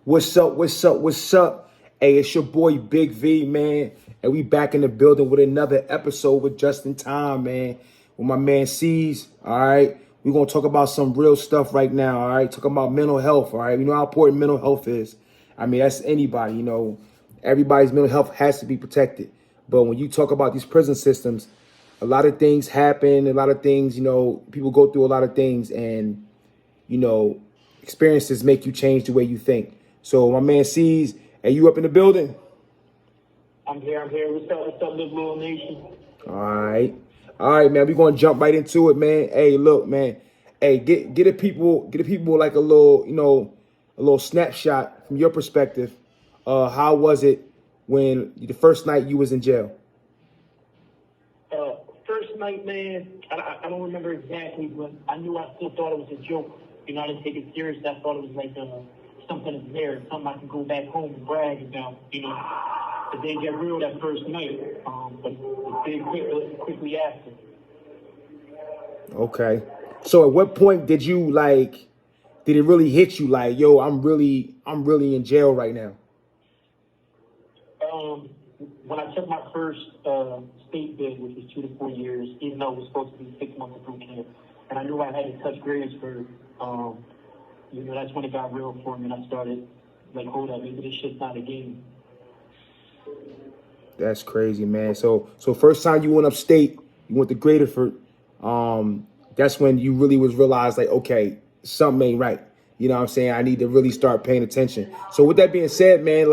What's up? What's up? What's up? Hey, it's your boy Big V, man. And we back in the building with another episode with Just in Time, man. With my man Ceez. All right. We're gonna talk about some real stuff right now. All right. Talking about mental health. All right. You know how important mental health is. I mean, that's anybody, everybody's mental health has to be protected. But when you talk about these prison systems, a lot of things happen, a lot of things, people go through a lot of things, and you know, experiences make you change the way you think. So my man Ceez, are you up in the building? I'm here. I'm here. What's up, little nation? All right. All right, man. We're gonna jump right into it, man. Hey, look, man. Hey, get the people like a little snapshot from your perspective. How was it when the first night you was in jail? First night, man. I don't remember exactly, but I knew I still thought it was a joke. I didn't take it serious. I thought it was like something is there, something I can go back home and brag about. But then get real that first night. But it did quickly after. Okay. So at what point did you did it really hit you like, yo, I'm really in jail right now? Um, when I took my first state bid, which was 2 to 4 years, even though it was supposed to be 6 months of boot camp, and I knew I had to touch Graysburg, that's when it got real for me, and I started like, hold up, maybe this shit's not a game. That's crazy, man. So first time you went upstate, you went to Graterford. That's when you really was realized like, okay, something ain't right. You know what I'm saying? I need to really start paying attention. So with that being said, man,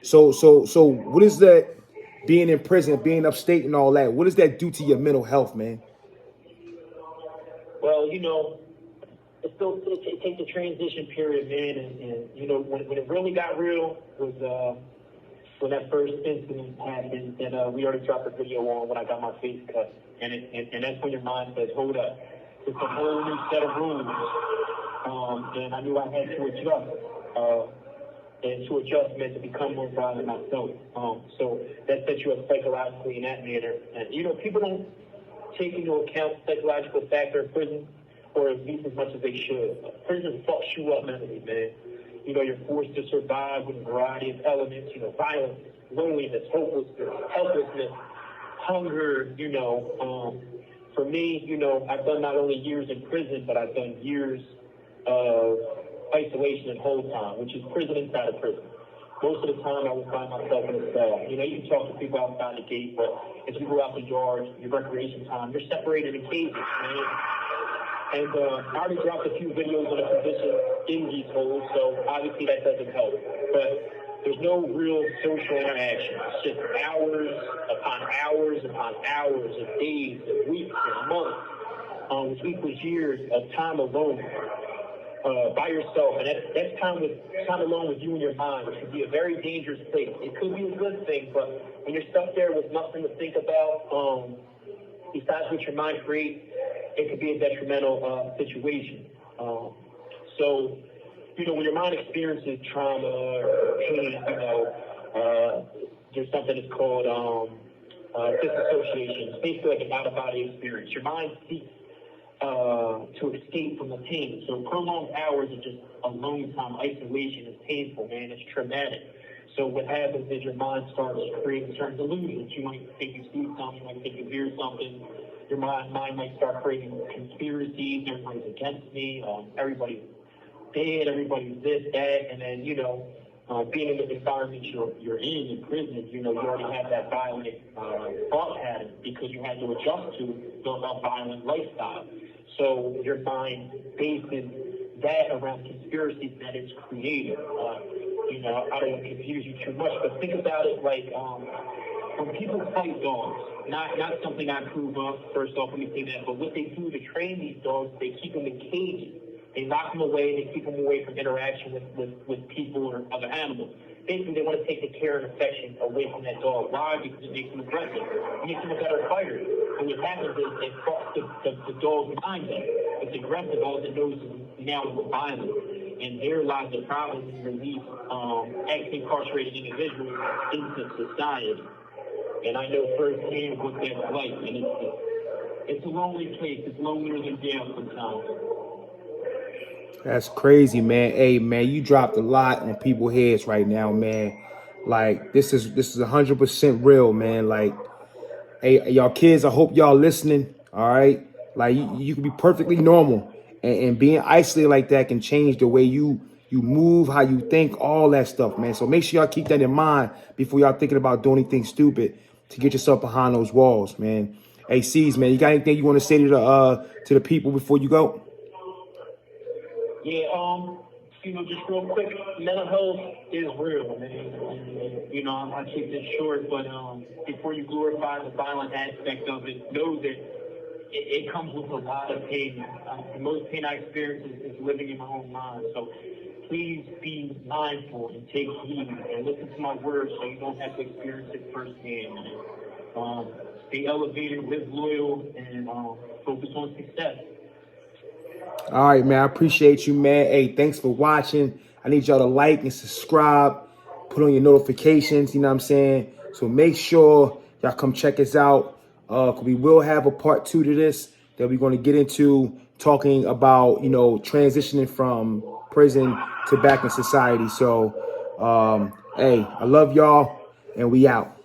so what is that being in prison, being upstate and all that? What does that do to your mental health, man? Well, it takes a transition period, man, and when it really got real was when that first incident happened that we already dropped a video on when I got my face cut. And that's when your mind says, hold up, it's a whole new set of rules. And I knew I had to adjust. And to adjust meant to become more violent myself. So that sets you up psychologically in that manner. And, people don't take into account psychological factor in prison, or at least as much as they should. Prison fucks you up mentally, man. You're forced to survive with a variety of elements, violence, loneliness, hopelessness, helplessness, hunger, For me, I've done not only years in prison, but I've done years of isolation and hold time, which is prison inside of prison. Most of the time, I would find myself in a cell. You can talk to people outside the gate, but as you go out the yard, your recreation time, you're separated in cages, man. And I already dropped a few videos on the condition in these holes, so obviously that doesn't help. But there's no real social interaction. It's just hours upon hours of days, of weeks, and months, which equals years of time alone by yourself. And that's time alone with you and your mind, which can be a very dangerous place. It could be a good thing, but when you're stuck there with nothing to think about, besides what your mind creates, it could be a detrimental situation. So, when your mind experiences trauma or pain, there's something that's called disassociation. It's basically like an out-of-body experience. Your mind seeks to escape from the pain. So prolonged hours of just alone time, isolation is painful, man. It's traumatic. So what happens is your mind starts creating certain delusions. You might think you see something, you might think you hear something. Your mind might start creating conspiracies. Everybody's against me. Everybody's dead. Everybody's this, that. And then, being in the environment you're in prison, you already have that violent thought pattern because you had to adjust to the violent lifestyle. So your mind bases that around conspiracies that it's created. I don't want to confuse you too much, but think about it like when people fight dogs, not something I approve of, first off, let me say that, but what they do to train these dogs, they keep them in cages. They lock them away, they keep them away from interaction with people or other animals. Basically, they want to take the care and affection away from that dog. Why? Because it makes them aggressive. It makes them a better fighter. And what happens is it fucks the dog's mind up. It's aggressive, all it knows is now it's violent. And there lies the problem in release ex-incarcerated individuals into society. And I know firsthand what that's like. And it's a lonely place. It's lonelier than jail sometimes. That's crazy, man. Hey, man, you dropped a lot on people's heads right now, man. Like this is 100% real, man. Like, hey, y'all kids, I hope y'all listening. All right, like you can be perfectly normal, and being isolated like that can change the way you move, how you think, all that stuff, man. So make sure y'all keep that in mind before y'all thinking about doing anything stupid to get yourself behind those walls, man. Hey, Ceez, man, you got anything you want to say to the people before you go? Yeah, just real quick, mental health is real, man. And, I keep this short, but before you glorify the violent aspect of it, know that it comes with a lot of pain. The most pain I experience is living in my own mind. So please be mindful and take heed and listen to my words so you don't have to experience it firsthand. Stay elevated, live loyal, and focus on success. All right, man. I appreciate you, man. Hey, thanks for watching. I need y'all to like and subscribe, put on your notifications, you know what I'm saying? So make sure y'all come check us out. We will have a part 2 to this that we're going to get into talking about, transitioning from prison to back in society. So, hey, I love y'all and we out.